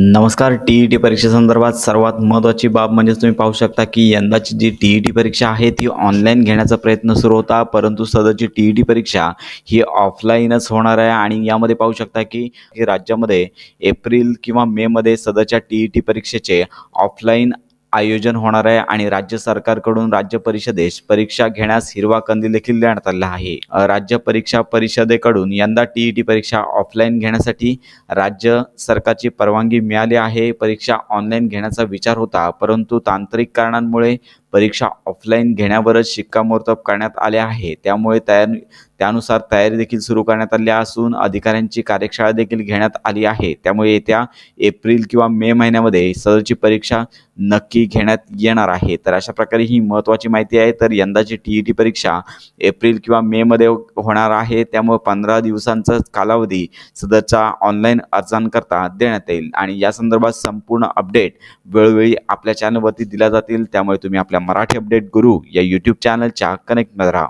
नमस्कार. टी-ई-टी परीक्षेसंदर्भात सर्वात महत्त्वाची बाब म्हणजे तुम्ही पाहू शकता की यंदाची जी टी-ई-टी परीक्षा आहे ती ऑनलाईन घेण्याचा प्रयत्न सुरू होता, परंतु सदरची टी-ई-टी परीक्षा ही ऑफलाईनच होणार आहे. आणि यामध्ये पाहू शकता की राज्यामध्ये एप्रिल किंवा मेमध्ये सदरच्या टी-ई-टी परीक्षेचे ऑफलाईन आयोजन होणार आहे आणि राज्य सरकारकडून राज्य परिषदेस परीक्षा घेण्यास हिरवा कंदील देखील देण्यात आला आहे. राज्य परीक्षा परिषदेकडून यंदा टी-ई-टी परीक्षा ऑफलाईन घेण्यासाठी राज्य सरकारची परवानगी मिळाली आहे. परीक्षा ऑनलाईन घेण्याचा विचार होता, परंतु तांत्रिक कारणांमुळे परीक्षा ऑफलाईन घेण्यावरच शिक्कामोर्तब करण्यात आले आहे. त्यामुळे त्यानुसार तयारी देखील सुरू करण्यात आली असून अधिकाऱ्यांची कार्यशाळा देखील घेण्यात आली आहे. त्यामुळे येत्या एप्रिल किंवा मे महिन्यामध्ये सदरची परीक्षा नक्की घेण्यात येणार आहे. तर अशा प्रकारे ही महत्त्वाची माहिती आहे. तर यंदाची टी-ई-टी परीक्षा एप्रिल किंवा मेमध्ये होणार आहे. त्यामुळे 15 दिवसांचा कालावधी सदरचा ऑनलाईन अर्जांकरता देण्यात येईल आणि या संदर्भात संपूर्ण अपडेट वेळोवेळी आपल्या चॅनलवरती दिल्या जातील. त्यामुळे तुम्ही आपल्या मराठी अपडेट गुरु या यूट्यूब चॅनलच्या कनेक्टमध्ये राहा.